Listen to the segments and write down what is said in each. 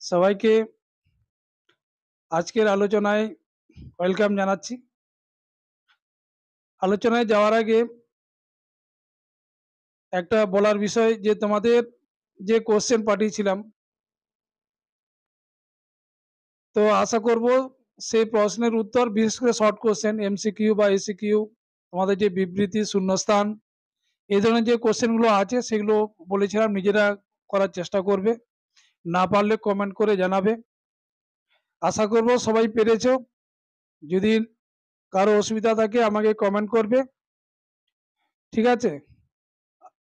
সবাইকে আজকের আলোচনায় ওয়েলকাম জানাচ্ছি। আলোচনায় যাওয়ার আগে একটা বলার বিষয় যে তোমাদের যে কোশ্চেন পাঠিয়েছিলাম, তো আশা করব সেই প্রশ্নের উত্তর, বিশেষ করে শর্ট কোশ্চেন এমসিকিউ বা এসিকিউ, তোমাদের যে বিবৃতি, শূন্যস্থান, এই ধরনের যে কোশ্চেনগুলো আছে সেগুলো বলেছিলাম নিজেরা করার চেষ্টা করবে। না পারলে কমেন্ট করে জানাবে। আশা করব সবাই পেরেছো। যদি কারো অসুবিধা থাকে আমাকে কমেন্ট করবে, ঠিক আছে?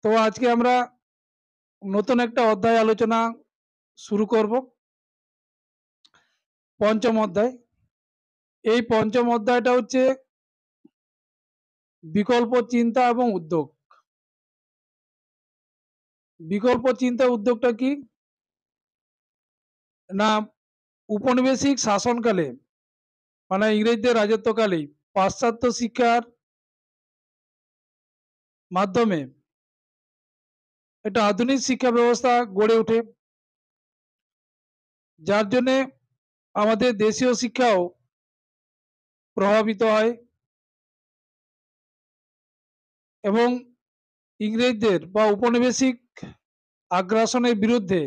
তো আজকে আমরা নতুন একটা অধ্যায় আলোচনা শুরু করব, পঞ্চম অধ্যায়। এই পঞ্চম অধ্যায়টা হচ্ছে বিকল্প চিন্তা এবং উদ্যোগ। বিকল্প চিন্তা উদ্যোগটা কি না, উপনিবেশিক শাসনকালে মানে ইংরেজদের রাজত্বকালে পাশ্চাত্য শিক্ষার মাধ্যমে একটা আধুনিক শিক্ষা ব্যবস্থা গড়ে ওঠে, যার জন্যে আমাদের দেশীয় শিক্ষাও প্রভাবিত হয় এবং ইংরেজদের বা উপনিবেশিক আগ্রাসনের বিরুদ্ধে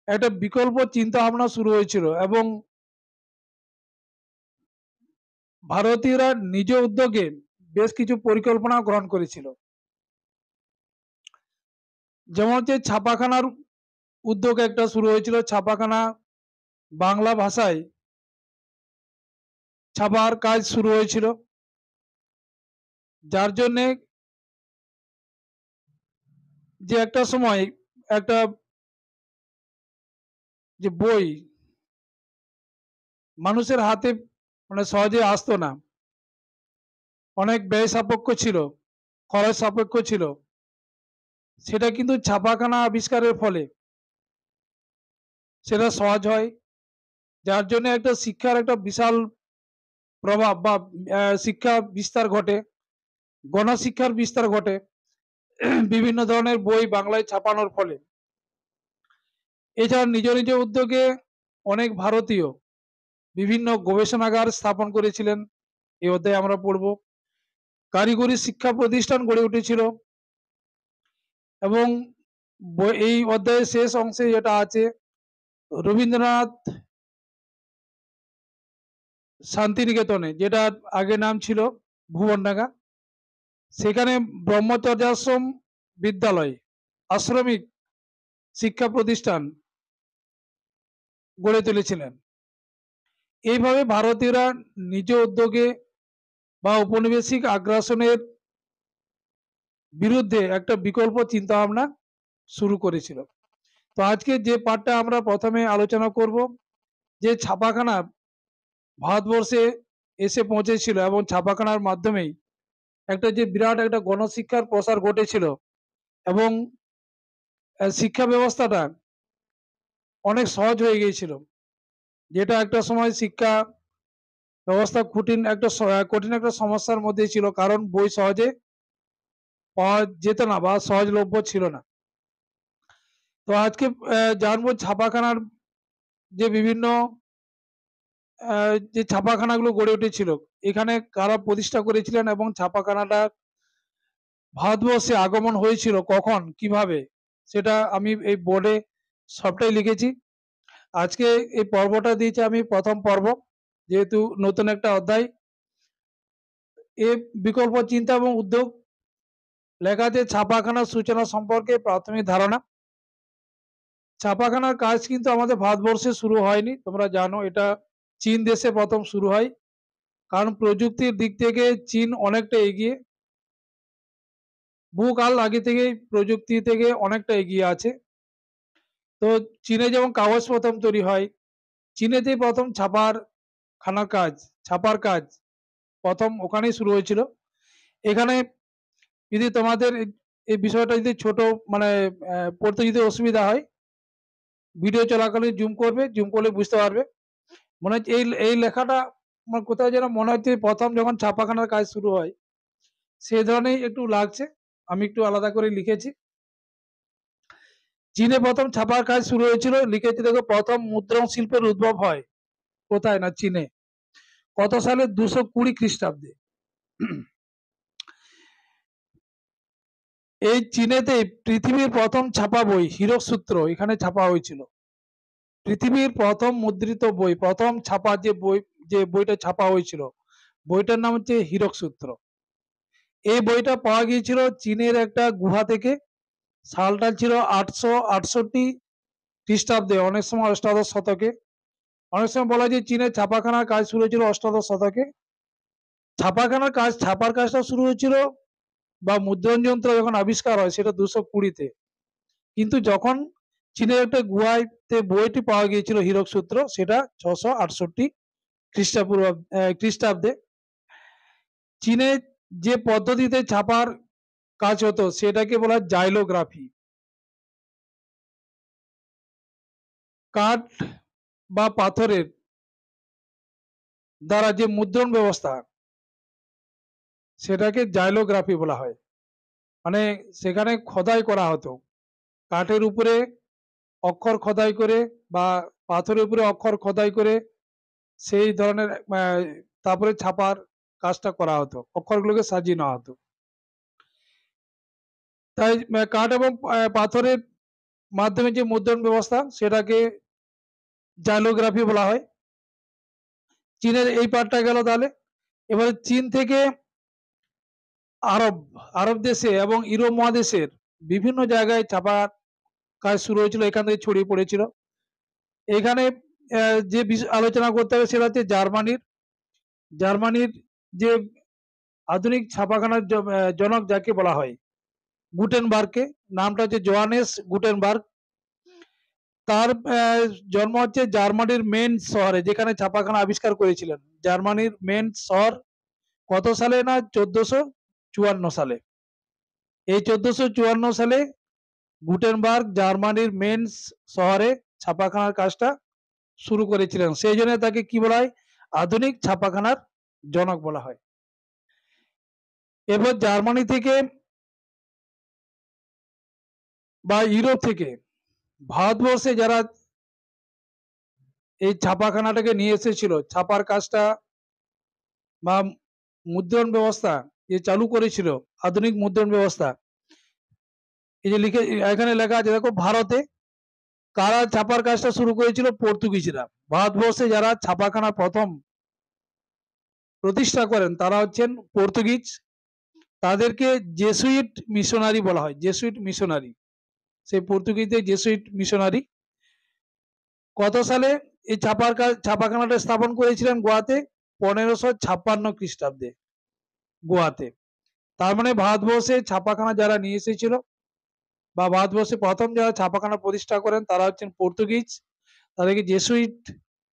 একটা বিকল্প চিন্তা ভাবনা শুরু হয়েছিল এবং ভারতীয়রা নিজ উদ্যোগে বেশ কিছু পরিকল্পনা গ্রহণ করেছিল। যেমন হচ্ছে ছাপাখানার উদ্যোগ একটা শুরু হয়েছিল। ছাপাখানা, বাংলা ভাষায় ছাপার কাজ শুরু হয়েছিল, যার জন্যে যে একটা সময় একটা যে বই মানুষের হাতে মানে সহজে আসতো না, অনেক ব্যয় সাপেক্ষ ছিল, খরচ সাপেক্ষ ছিল, সেটা কিন্তু ছাপাখানা আবিষ্কারের ফলে সেটা সহজ হয়। যার জন্য একটা শিক্ষার একটা বিশাল প্রভাব বা শিক্ষা বিস্তার ঘটে, গণশিক্ষার বিস্তার ঘটে বিভিন্ন ধরনের বই বাংলায় ছাপানোর ফলে। এছাড়া নিজ নিজ উদ্যোগে অনেক ভারতীয় বিভিন্ন গবেষণাগার স্থাপন করেছিলেন, এই অধ্যায়ে আমরা পড়ব। কারিগরি শিক্ষা প্রতিষ্ঠান গড়ে উঠেছিল এবং এই অধ্যায়ের শেষ অংশে যেটা আছে, রবীন্দ্রনাথ শান্তিনিকেতনে, যেটা আগে নাম ছিল ভুবনডাঙ্গা, সেখানে ব্রহ্মচর্যাশ্রম বিদ্যালয়, আশ্রমিক শিক্ষা প্রতিষ্ঠান গড়ে তুলেছিলেন। এইভাবে ভারতীয়রা নিজ উদ্যোগে বা ঔপনিবেশিক আগ্রাসনের বিরুদ্ধে একটা বিকল্প চিন্তা ভাবনা শুরু করেছিল। তো আজকে যে পাঠটা আমরা প্রথমে আলোচনা করব, যে ছাপাখানা ভারতবর্ষে এসে পৌঁছেছিল এবং ছাপাখানার মাধ্যমেই একটা যে বিরাট একটা গণশিক্ষার প্রসার ঘটেছিল এবং শিক্ষা ব্যবস্থাটা অনেক সহজ হয়ে গিয়েছিল, যেটা একটা সময় শিক্ষা ব্যবস্থা কঠিন একটা সমস্যার মধ্যে ছিল, কারণ বই সহজে পাওয়া যেত না বা সহজলভ্য ছিল না। তো আজকে জানবো ছাপাখানার যে বিভিন্ন যে ছাপাখানাগুলো গড়ে উঠেছিল, এখানে কারা প্রতিষ্ঠা করেছিলেন এবং ছাপাখানাটা ভারতবর্ষে আগমন হয়েছিল কখন, কিভাবে, সেটা আমি এই বোর্ডে সবটাই লিখেছি। আজকে এই পর্বটা দিয়েছি আমি প্রথম পর্ব, যেহেতু নতুন একটা অধ্যায়। এ বিকল্প চিন্তা এবং উদ্যোগ লেখা আছে ছাপাখানার সূচনা সম্পর্কে প্রাথমিক ধারণা। ছাপাখানার কাজ কিন্তু আমাদের ভারতবর্ষে শুরু হয়নি, তোমরা জানো এটা চীন দেশে প্রথম শুরু হয়, কারণ প্রযুক্তির দিক থেকে চীন অনেকটা এগিয়ে, বহুকাল আগে থেকেই প্রযুক্তি থেকে অনেকটা এগিয়ে আছে। তো চীনে যেমন কাগজ প্রথম তৈরি হয়, চীনেতেই প্রথম ছাপার কাজ প্রথম ওখানেই শুরু হয়েছিল। এখানে যদি তোমাদের এই বিষয়টা যদি ছোট মানে পড়তে যদি অসুবিধা হয়, ভিডিও চলাকালীন জুম করলে বুঝতে পারবে। মনে হচ্ছে এই এই লেখাটা আমার কোথায় যেন মনে হচ্ছে প্রথম যখন ছাপাখানার কাজ শুরু হয় সেই ধরনেরই একটু লাগছে, আমি একটু আলাদা করে লিখেছি। চীনে প্রথম ছাপার কাজ শুরু হয়েছিল, লিখেছে দেখো, প্রথম মুদ্রণ শিল্পের উদ্ভব হয় কোথায় না চীনে। কত সালে? 220 খ্রিস্টাব্দে। এই চীনেতে পৃথিবীর প্রথম ছাপা বই হীরক সূত্র এখানে ছাপা হয়েছিল। পৃথিবীর প্রথম মুদ্রিত বই, প্রথম ছাপা যে বইটা ছাপা হয়েছিল, বইটার নাম হচ্ছে হীরক সূত্র। এই বইটা পাওয়া গিয়েছিল চীনের একটা গুহা থেকে। সালটা ছিল 868 খ্রিস্টাব্দে, অনেক সময় অষ্টাদশ শতকে। অনেক সময় বলা যায় চীনের ছাপাখানার কাজ শুরু হয়েছিল অষ্টাদশ শতকে। ছাপার কাজটা শুরু হয়েছিল বা মুদ্রণ যন্ত্র যখন আবিষ্কার হয় সেটা 220-তে। কিন্তু যখন চীনের একটা গুহাতে বইটি পাওয়া গিয়েছিল হীরক সূত্র, সেটা 668 খ্রিস্টাব্দে। চীনে যে পদ্ধতিতে ছাপার কাজ হতো সেটাকে বলা হয় জাইলোগ্রাফি। কাঠ বা পাথরের দ্বারা যে মুদ্রণ ব্যবস্থা, সেটাকে জাইলোগ্রাফি বলা হয়। মানে সেখানে খোদাই করা হতো, কাঠের উপরে অক্ষর খোদাই করে বা পাথরের উপরে অক্ষর খোদাই করে সেই ধরনের তারপরে ছাপার কাজটা করা হতো, অক্ষরগুলোকে সাজিয়ে নেওয়া হতো। তাই কাঠ এবং পাথরের মাধ্যমে যে মুদ্রণ ব্যবস্থা সেটাকে জাইলোগ্রাফি বলা হয়। চীনের এই পার্টটা গেল। তাহলে এবারে চীন থেকে আরব আরব দেশে এবং ইউরোপ মহাদেশের বিভিন্ন জায়গায় ছাপার কাজ শুরু হয়েছিল, এখান থেকে ছড়িয়ে পড়েছিল। এখানে যে আলোচনা করতে হবে সেটা হচ্ছে জার্মানির যে আধুনিক ছাপাখানার জনক যাকে বলা হয় গুটেনবার্গকে, নামটা হচ্ছে জোহানেস গুটেনবার্গ। তার জন্ম হচ্ছে জার্মানির মেন্স শহরে, যেখানে ছাপাখানা আবিষ্কার করেছিলেন। জার্মানির মেন্স শহর কত সালে না 1454 সালে। এই 1454 সালে গুটেনবার্গ জার্মানির মেন্স শহরে ছাপাখানার কাজটা শুরু করেছিলেন। সেই জন্য তাকে কি বলা হয়? আধুনিক ছাপাখানার জনক বলা হয়। এরপর জার্মানি থেকে বা ইউরোপ থেকে ভারতবর্ষে যারা এই ছাপাখানাটাকে নিয়ে এসেছিল, ছাপার কাজটা বা মুদ্রণ ব্যবস্থা যে চালু করেছিল, আধুনিক মুদ্রণ ব্যবস্থা, এই যে এখানে লেখা আছে দেখো, ভারতে কারা ছাপার কাজটা শুরু করেছিল? পর্তুগিজরা। ভারতবর্ষে যারা ছাপাখানা প্রথম প্রতিষ্ঠা করেন তারা হচ্ছেন পর্তুগিজ। তাদেরকে জেসুইট মিশনারি বলা হয়, জেসুইট মিশনারি। সেই পর্তুগিজদের জেসুইট মিশনারি কত সালে এই ছাপাখানাটা স্থাপন করেছিলেন গোয়াতে? 1556 খ্রিস্টাব্দে গোয়াতে। তার মানে ভারতবর্ষে ছাপাখানা যারা নিয়ে এসেছিল বা ভারতবর্ষে প্রথম যারা ছাপাখানা প্রতিষ্ঠা করেন তারা হচ্ছেন পর্তুগিজ। তাদেরকে জেসুইট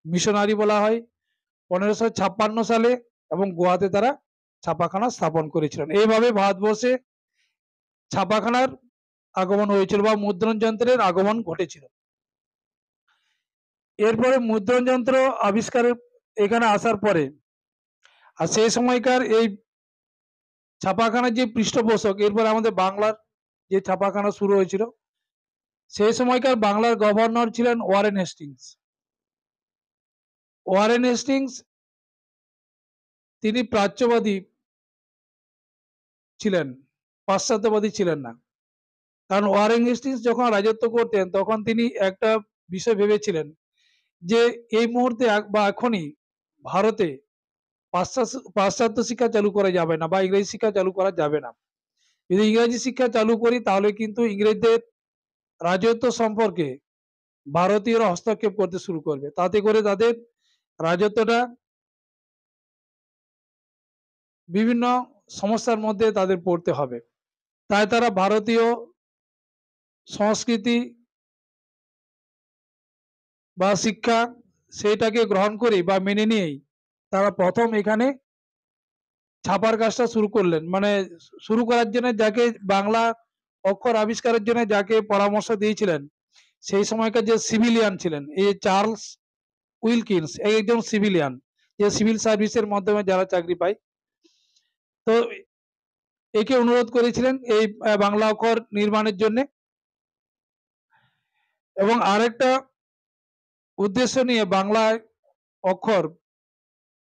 মিশনারি বলা হয়। 1556 সালে এবং গোয়াতে তারা ছাপাখানা স্থাপন করেছিলেন। এইভাবে ভারতবর্ষে ছাপাখানার আগমন হয়েছিল বা মুদ্রণ যন্ত্রের আগমন ঘটেছিল। এরপরে মুদ্রণ যন্ত্র আবিষ্কারের এখানে আসার পরে আর সেই সময়কার এই ছাপাখানার যে পৃষ্ঠপোষক, এরপরে আমাদের বাংলার যে ছাপাখানা শুরু হয়েছিল, সেই সময়কার বাংলার গভর্নর ছিলেন ওয়ারেন হেস্টিংস। ওয়ারেন হেস্টিংস তিনি প্রাচ্যবাদী ছিলেন, পাশ্চাত্যবাদী ছিলেন না। কারণ ওয়ারেন হেস্টিংস যখন রাজত্ব করতেন তখন তিনি একটা বিষয় ভেবেছিলেন যে এই মুহূর্তে বা এখনই ভারতে পাশ্চাত্য শিক্ষা চালু করা যাবে না বা ইংরেজি শিক্ষা চালু করা যাবে না। যদি ইংরেজি শিক্ষা চালু করি তাহলে কিন্তু ইংরেজদের রাজত্ব সম্পর্কে ভারতীয়রা হস্তক্ষেপ করতে শুরু করবে, তাতে করে তাদের রাজত্বটা বিভিন্ন সমস্যার মধ্যে তাদের পড়তে হবে। তাই তারা ভারতীয় সংস্কৃতি বা শিক্ষা সেইটাকে গ্রহণ করে বা মেনে নিয়েই তারা প্রথম এখানে ছাপার কাজটা শুরু করলেন। মানে শুরু করার জন্য যাকে বাংলা অক্ষর আবিষ্কারের জন্য যাকে পরামর্শ দিয়েছিলেন সেই সময়কার যে সিভিলিয়ান ছিলেন, এই চার্লস উইলকিন্স, একজন সিভিলিয়ান, যে সিভিল সার্ভিসের মাধ্যমে যারা চাকরি পায়, তো একে অনুরোধ করেছিলেন এই বাংলা অক্ষর নির্মাণের জন্য। এবং আরেকটা উদ্দেশ্য নিয়ে বাংলায় অক্ষর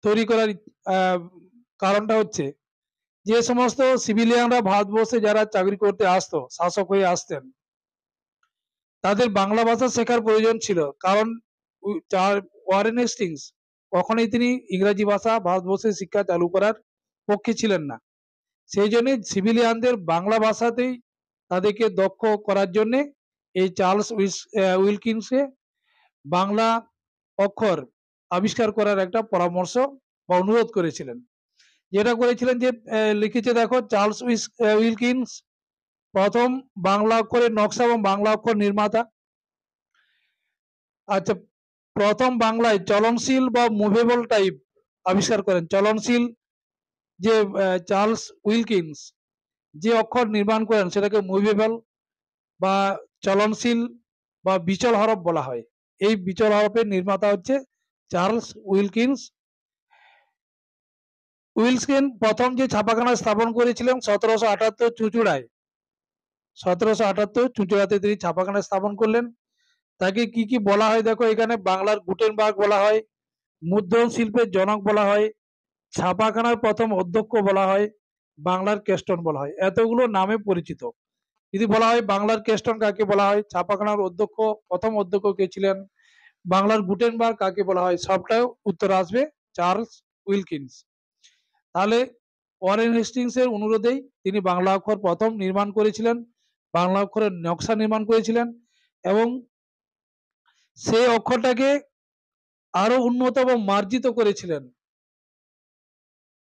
তৈরি করার আহ, কারণটা হচ্ছে যে সমস্ত সিভিলিয়ানরা ভারতবর্ষে যারা চাকরি করতে আসতো, শাসক হয়ে আসতেন, তাদের বাংলা ভাষা শেখার প্রয়োজন ছিল। কারণ ওয়ারেন হেস্টিংস কখনোই তিনি ইংরাজি ভাষা ভারতবর্ষে শিক্ষা চালু করার পক্ষে ছিলেন না। সেই জন্য সিভিলিয়ানদের বাংলা ভাষাতেই তাদেরকে দক্ষ করার জন্য এই চার্লস উইলকিন্সকে বাংলা অক্ষর আবিষ্কার করার একটা পরামর্শ বা অনুরোধ করেছিলেন। যেটা করেছিলেন যে লিখেছে দেখো, চার্লস উইলকিন্স প্রথম বাংলা অক্ষরের নকশা এবং বাংলা অক্ষর নির্মাতা। আচ্ছা, প্রথম বাংলায় চলনশীল বা মুভেবল টাইপ আবিষ্কার করেন। চলনশীল যে চার্লস উইলকিন্স যে অক্ষর নির্মাণ করেন সেটাকে মুভেবল বা চলনশীল বা বিচল হরফ বলা হয়। এই বিচল হরফের নির্মাতা হচ্ছে চার্লস উইলকিন্স। উইলকিন প্রথম যে ছাপাখানা স্থাপন করেছিলেন 1778 চুঁচুড়ায়। 1778 চুঁচুড়াতে তিনি ছাপাখানা স্থাপন করলেন। তাকে কি কি বলা হয় দেখো, এখানে বাংলার গুটেনবার্গ বলা হয়, মুদ্রণ শিল্পের জনক বলা হয়, ছাপাখানার প্রথম অধ্যক্ষ বলা হয়, বাংলার কেস্টন বলা হয়। এতগুলো নামে পরিচিত। যদি বলা হয় বাংলার কেস্টন কাকে বলা হয়, ছাপাখানার অধ্যক্ষ প্রথম অধ্যক্ষ কে ছিলেন, বাংলার গুটেনবার্গ কাকে বলা হয়, সবটাই উত্তর আসবে চার্লস উইলকিন্স। তাহলে ওয়ারেন হেস্টিংস এর অনুরোধেই তিনি বাংলা অক্ষর প্রথম নির্মাণ করেছিলেন, বাংলা অক্ষরের নকশা নির্মাণ করেছিলেন এবং সেই অক্ষরটাকে আরো উন্নত এবং মার্জিত করেছিলেন।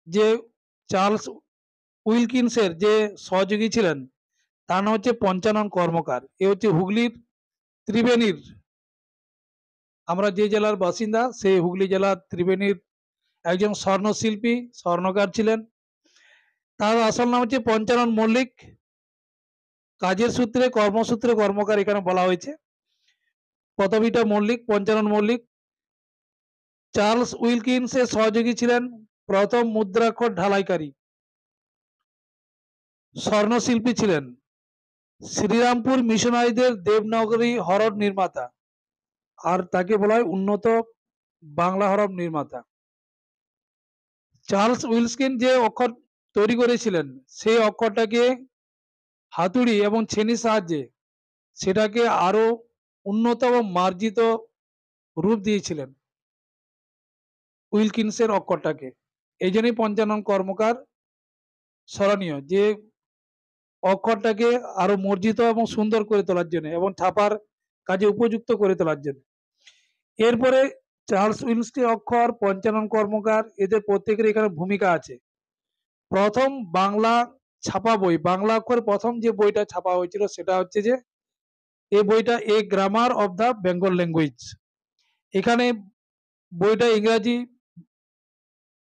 যে চার্লস উইলকিন্সের যে সহযোগী ছিলেন তার নাম হচ্ছে পঞ্চানন কর্মকার। এ হচ্ছে হুগলির ত্রিবেণীর, আমরা যে জেলার বাসিন্দা সেই হুগলি জেলার ত্রিবেণীর একজন স্বর্ণশিল্পী, স্বর্ণকার ছিলেন। তার আসল নাম হচ্ছে পঞ্চানন মল্লিক। কাজের সূত্রে কর্মসূত্রে কর্মকার এখানে বলা হয়েছে। পদবীটা মল্লিক, পঞ্চানন মল্লিক। চার্লস উইলকিন্সের সহযোগী ছিলেন প্রথম মুদ্রাক্ষর ঢালাইকারী, স্বর্ণশিল্পী ছিলেন, শ্রীরামপুর মিশনারিদের দেবনাগরী হরফ নির্মাতা, আর তাকে বলা হয় উন্নত বাংলা হরফ নির্মাতা। চার্লস উইলকিন যে অক্ষর তৈরি করেছিলেন সেই অক্ষরটাকে হাতুড়ি এবং ছেনির সাহায্যে সেটাকে আরো উন্নত এবং মার্জিত রূপ দিয়েছিলেন উইলকিন্সের অক্ষরটাকে। এই জন্যই পঞ্চানন কর্মকার স্মরণীয়, যে অক্ষরটাকে আরো মর্জিত এবং সুন্দর করে তোলার জন্য এবং ছাপার কাজে উপযুক্ত করে তোলার জন্য। এরপরে চার্লস উইলকিন্সের অক্ষর, পঞ্চানন কর্মকার, এদের প্রত্যেকের এখানে ভূমিকা আছে। প্রথম বাংলা ছাপা বই, বাংলা অক্ষর প্রথম যে বইটা ছাপা হয়েছিল সেটা হচ্ছে যে এই বইটা a grammar of the Bengal language. এখানে বইটা ইংরাজি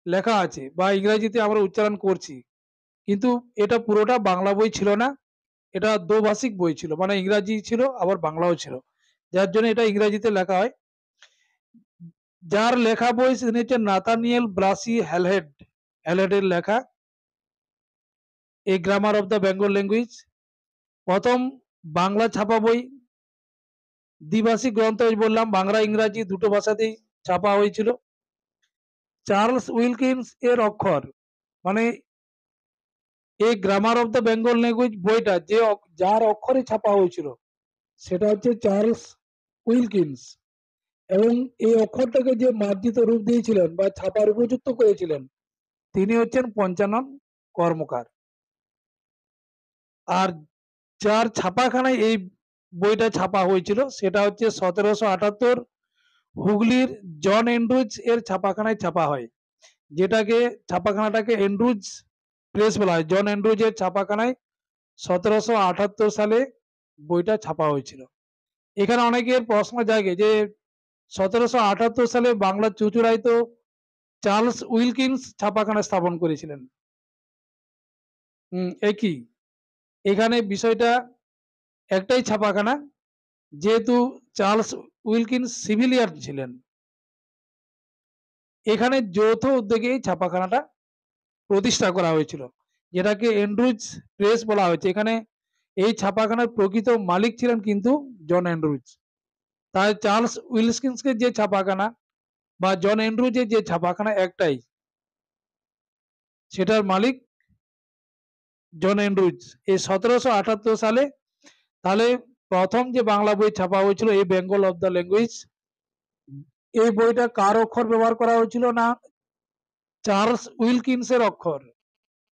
লেখা আছে বা ইংরাজিতে আমরা উচ্চারণ করছি, কিন্তু এটা পুরোটা বাংলা বই ছিল না, এটা দ্বিভাষিক বই ছিল, মানে ইংরাজি ছিল আবার বাংলাও ছিল, যার জন্য এটা ইংরাজিতে লেখা হয়। যার লেখা বই তিনি হচ্ছে নাথানিয়েল ব্রাসি হ্যালহেড, হ্যালহেডের লেখা a grammar of the Bengal language. প্রথম বাংলা ছাপা বই, দ্বিভাষিক গ্রন্থ বললাম, বাংলা ইংরাজি দুটো ভাষাতেই ছাপা হয়েছিল। চার্লস উইলকিন্স এর অক্ষর, মানে এই grammar of the Bengal language বইটা যে যার অক্ষরে ছাপা হয়েছিল সেটা হচ্ছে চার্লস উইলকিন্স। এবং এই অক্ষরটাকে যে মার্জিত রূপ দিয়েছিলেন বা ছাপার উপযুক্ত করেছিলেন তিনি হচ্ছেন পঞ্চানন কর্মকার। আর যার ছাপাখানায় এই বইটা ছাপা হয়েছিল সেটা হচ্ছে 1778 হুগলির জন এন্ড্রুজ এর ছাপাখানায় ছাপা হয়, যেটাকে ছাপাখানাটাকে এন্ড্রুজ প্রেস বলা হয়। জন এন্ড্রুজ এর ছাপাখানায় 1778 সালে বইটা ছাপা হয়েছিল। এখানে অনেকের প্রশ্ন জাগে যে 1778 সালে বাংলা চুঁচুড়ায় তো চার্লস উইলকিন্স ছাপাখানা স্থাপন করেছিলেন। একই, এখানে বিষয়টা একটাই ছাপাখানা, যেহেতু চার্লস উইলকিন্স সিভিলিয়ান ছিলেন, এখানে যৌথ উদ্যোগে এই ছাপাখানাটা প্রতিষ্ঠা করা হয়েছিল, যেটাকে এন্ড্রুজ প্রেস বলা হয়েছে। এখানে এই ছাপাখানার প্রকৃত মালিক ছিলেন কিন্তু জন এন্ড্রুজ। তাই চার্লস উইলকিন্সের যে ছাপাখানা বা জন অ্যান্ড্রুজের যে ছাপাখানা একটাই, সেটার মালিক জন অ্যান্ড্রুজ। এই 1778 সালে তাহলে প্রথম যে বাংলা বই ছাপা হয়েছিল এই বেঙ্গল অফ দ্য ল্যাঙ্গুয়েজ, এই বইটা কার অক্ষর ব্যবহার করা হয়েছিল না চার্লস উইলকিন্সের অক্ষর।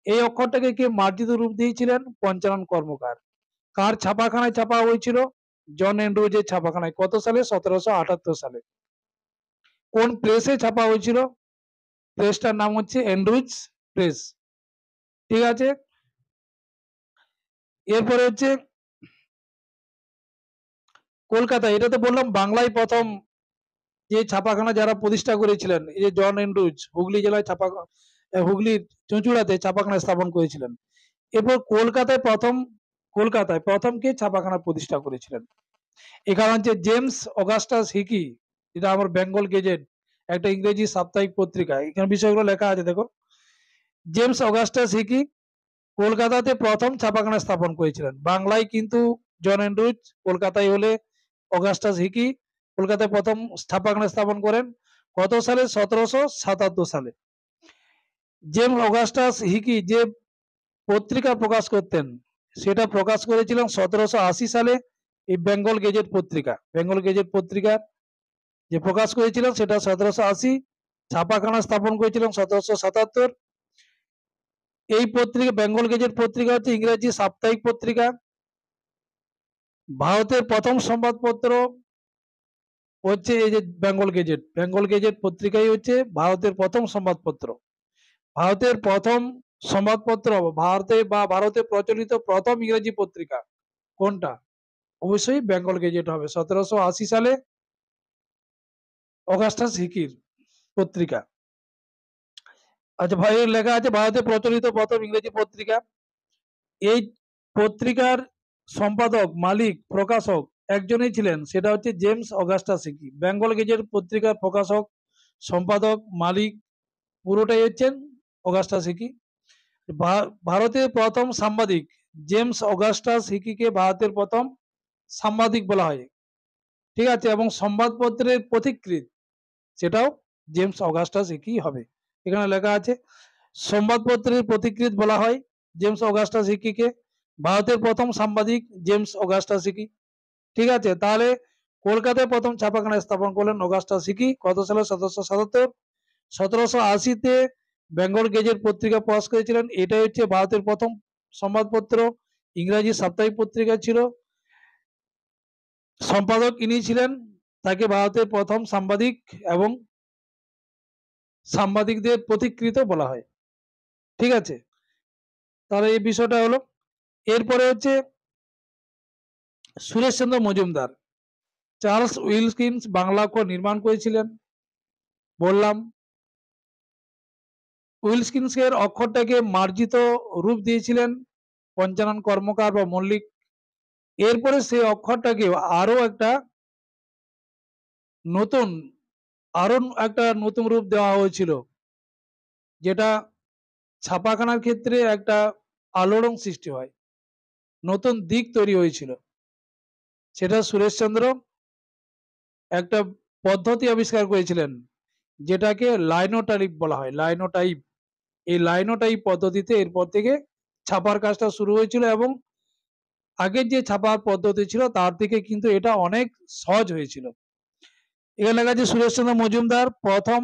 এই অক্ষরটাকে কে মার্জিত রূপ দিয়েছিলেন? পঞ্চানন কর্মকার। কার ছাপাখানায় ছাপা হয়েছিল? জন অ্যান্ড্রুজের ছাপাখানায়। কত সালে? 1778 সালে। কোন প্রেসে ছাপা হয়েছিল? প্রেসটার নাম হচ্ছে অ্যান্ড্রুজ প্রেস। ঠিক আছে, এরপরে হচ্ছে কলকাতা। এটা তো বললাম বাংলায় প্রথম যে ছাপাখানা যারা প্রতিষ্ঠা করেছিলেন, এই যে জন অ্যান্ড্রুজ হুগলি জেলায় হুগলির চুঁচুড়াতে ছাপাখানা স্থাপন করেছিলেন। এরপর কলকাতায় প্রথম কে ছাপাখানা প্রতিষ্ঠা করেছিলেন? এখানে হচ্ছে জেমস অগাস্টাস হিকি, যেটা আমার বেঙ্গল গেজেট, একটা ইংরেজি সাপ্তাহিক পত্রিকা। এখানে বিষয়গুলো লেখা আছে দেখো। জেমস অগাস্টাস হিকি কলকাতাতে প্রথম ছাপাখানা স্থাপন করেছিলেন। বাংলায় কিন্তু জন অ্যান্ড্রুজ, কলকাতায় হলে অগাস্টাস হিকি কলকাতায় প্রথম ছাপাখানা স্থাপন করেন। কত সালে? 1777 সালে। জেমস অগাস্টাস হিকি যে পত্রিকা প্রকাশ করতেন সেটা প্রকাশ করেছিলেন 1780 সালে। এই বেঙ্গল গেজেট পত্রিকা, বেঙ্গল গেজেট পত্রিকা যে প্রকাশ করেছিলেন সেটা 1780। ছাপাখানা স্থাপন করেছিলেন 1777। এই পত্রিকা বেঙ্গল গেজেট পত্রিকা হচ্ছে ইংরেজি সাপ্তাহিক পত্রিকা। ভারতের প্রথম সংবাদপত্র হচ্ছে এই যে বেঙ্গল গেজেট। বেঙ্গল গেজেট পত্রিকাই হচ্ছে ভারতের প্রথম সংবাদপত্র। ভারতের প্রথম সংবাদপত্র ভারতে প্রচলিত প্রথম ইংরেজি পত্রিকা কোনটা? অবশ্যই বেঙ্গল গেজেট হবে। 1780 সালে অগাস্টাস হিকির পত্রিকা। আচ্ছা ভাই, লেখা আছে ভারতে প্রচলিত প্রথম ইংরেজি পত্রিকা। এই পত্রিকার সম্পাদক, মালিক, প্রকাশক একজনই ছিলেন, সেটা হচ্ছে James Augustus Hicky. Bengal Gazette পত্রিকার প্রকাশক, সম্পাদক, মালিক পুরোটাই হচ্ছেন অগাস্টাস হিকি। ভারতের প্রথম সাংবাদিক জেমস অগাস্টাস হিকিকে ভারতের প্রথম সাংবাদিক বলা হয়। ঠিক আছে, এবং সংবাদপত্রের পথিকৃৎ সেটাও জেমস অগাস্টাস হিকি হবে। এখানে লেখা আছে সংবাদপত্রের পথিকৃৎ বলা হয় জেমস অগাস্টাস হিকিকে। ভারতের প্রথম সাংবাদিক জেমস অগাস্টাস হিকি। ঠিক আছে, তাহলে কলকাতায় প্রথম ছাপাখানা স্থাপন করলেন অগাস্টাস হিকি। কত সালে? 1777। 1780-তে বেঙ্গল গেজেট পত্রিকা প্রকাশ করেছিলেন। এটাই হচ্ছে ভারতের প্রথম সংবাদপত্র, ইংরাজি সাপ্তাহিক পত্রিকা ছিল। সম্পাদক ইনি ছিলেন, তাকে ভারতের প্রথম সাংবাদিক এবং সাংবাদিকদের পথিকৃৎ বলা হয়। ঠিক আছে, তাহলে এই বিষয়টা হলো। এরপরে হচ্ছে সুরেশচন্দ্র মজুমদার। চার্লস উইলকিন্স বাংলা অক্ষর নির্মাণ করেছিলেন বললাম। উইলকিন্সের অক্ষরটাকে মার্জিত রূপ দিয়েছিলেন পঞ্চানন কর্মকার বা মল্লিক। এরপরে সেই অক্ষরটাকে নতুন আরো একটা নতুন রূপ দেওয়া হয়েছিল, যেটা ছাপাখানার ক্ষেত্রে একটা আলোড়ন সৃষ্টি হয়, নতুন দিক তৈরি হয়েছিল। সেটা সুরেশচন্দ্র একটা পদ্ধতি আবিষ্কার করেছিলেন, যেটাকে লাইনোটাইপ বলা হয়। লাইনোটাইপ, এই লাইনোটাইপ পদ্ধতিতে এরপর থেকে ছাপার কাজটা শুরু হয়েছিল, এবং আগের যে ছাপার পদ্ধতি ছিল তার থেকে কিন্তু এটা অনেক সহজ হয়েছিল। এখানে লেখা আছে সুরেশচন্দ্র মজুমদার প্রথম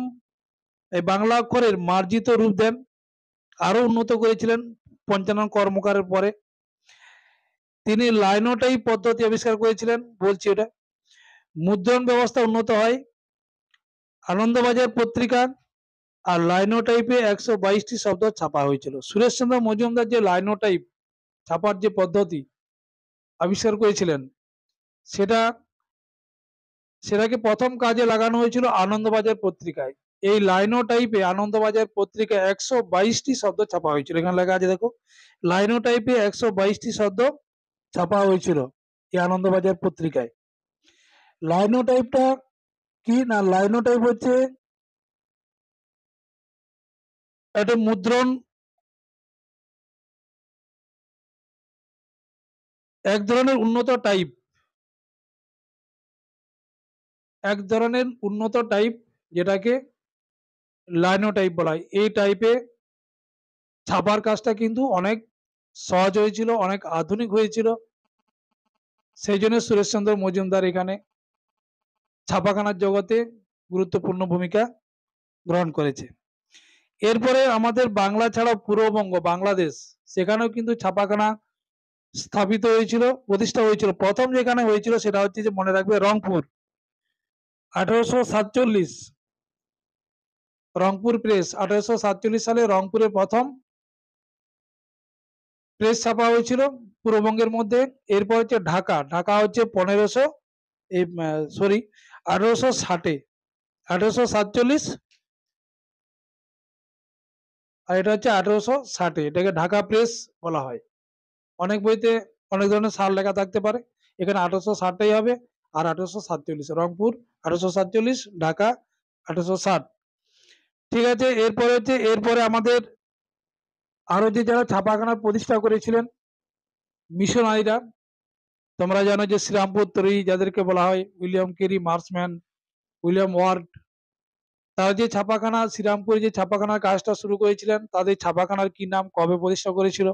এই বাংলা অক্ষরের মার্জিত রূপ দেন, আরো উন্নত করেছিলেন পঞ্চানন কর্মকারের পরে। তিনি লাইনোটাইপ পদ্ধতি আবিষ্কার করেছিলেন, বলছি এটা। মুদ্রণ ব্যবস্থা উন্নত হয়। আনন্দবাজার পত্রিকা আর লাইনোটাইপে 122টি শব্দ ছাপা হয়েছিল। সুরেশচন্দ্র মজুমদার যে লাইনোটাইপ ছাপার যে পদ্ধতি আবিষ্কার করেছিলেন, সেটা সেটাকে প্রথম কাজে লাগানো হয়েছিল আনন্দবাজার পত্রিকায়। এই লাইনোটাইপে আনন্দবাজার পত্রিকায় 122টি শব্দ ছাপা হয়েছিল। এখানে লেখা আছে দেখো, লাইনোটাইপে 122টি শব্দ ছাপা হয়েছিল এই আনন্দবাজার পত্রিকায়। লাইনোটাইপটা কি না? লাইনোটাইপ হচ্ছে একটা মুদ্রণ, এক ধরনের উন্নত টাইপ। এক ধরনের উন্নত টাইপ, যেটাকে লাইনো টাইপ বলা হয়। এই টাইপে ছাপার কাজটা কিন্তু অনেক সহজ হয়েছিল, অনেক আধুনিক হয়েছিল। সেই জন্য সুরেশচন্দ্র মজুমদার এখানে ছাপাখানার জগতে গুরুত্বপূর্ণ ভূমিকা গ্রহণ করেছে। এরপরে আমাদের বাংলা ছাড়াও পূর্ববঙ্গ, বাংলাদেশ, সেখানেও কিন্তু ছাপাখানা স্থাপিত হয়েছিল, প্রতিষ্ঠা হয়েছিল। প্রথম যেখানে হয়েছিল সেটা হচ্ছে, যে মনে রাখবে, রংপুর, 1847। রংপুর প্রেস, 1847 সালে রংপুরে প্রথম প্রেস ছাপা হয়েছিল পূর্ববঙ্গের মধ্যে। এরপর হচ্ছে ঢাকা, ঢাকা হচ্ছে 1860, 1847, আর এটা হচ্ছে 1860। এটাকে ঢাকা প্রেস বলা হয়। অনেক বইতে অনেক ধরনের সাল লেখা থাকতে পারে, এখানে 1860টাই হবে। আর 1847 রংপুর, 1847 ঢাকা, 1860। ঠিক আছে। এরপরে আমাদের আরো যে যারা ছাপাখানা প্রতিষ্ঠা করেছিলেন, মিশনারিরা। তোমরা জানো যে শ্রীরামপুর তরী, যাদেরকে বলা হয় William Carey, Marshman, William word, তারা যে ছাপাখানা, শ্রীরামপুরে যে ছাপাখানার কাজটা শুরু করেছিলেন, তাদের ছাপাখানার কি নাম, কবে প্রতিষ্ঠা করেছিল।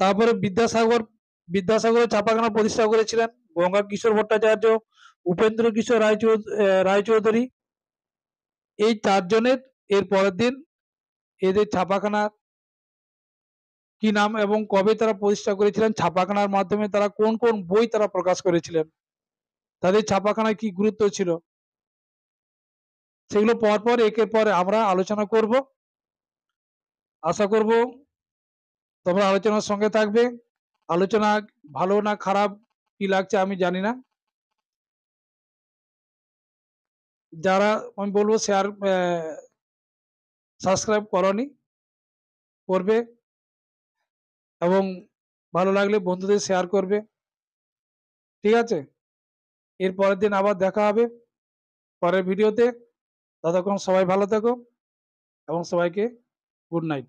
তারপরে বিদ্যাসাগরের ছাপাখানা প্রতিষ্ঠা করেছিলেন গঙ্গা কিশোর ভট্টাচার্য, উপেন্দ্র কিশোর রায়চৌধুরী। এই চারজনের এর পরের দিন এদের ছাপাখানা কি নাম এবং কবে তারা প্রতিষ্ঠা করেছিলেন, ছাপাখানার মাধ্যমে তারা কোন কোন বই তারা প্রকাশ করেছিলেন, তাদের ছাপাখানায় কি গুরুত্ব ছিল, সেগুলো পরপর একের পর আমরা আলোচনা করব। আশা করব তোমরা আলোচনার সঙ্গে থাকবে। আলোচনা ভালো না খারাপ কি লাগছে আমি জানি না। যারা, আমি বলবো, সাবস্ক্রাইব করনি, করবে, এবং ভালো লাগলে বন্ধুদের শেয়ার করবে। ঠিক আছে। এর পরের দিন আবার দেখা হবে পরের ভিডিওতে। ততক্ষণ সবাই ভালো থেকো এবং সবাইকে গুড নাইট।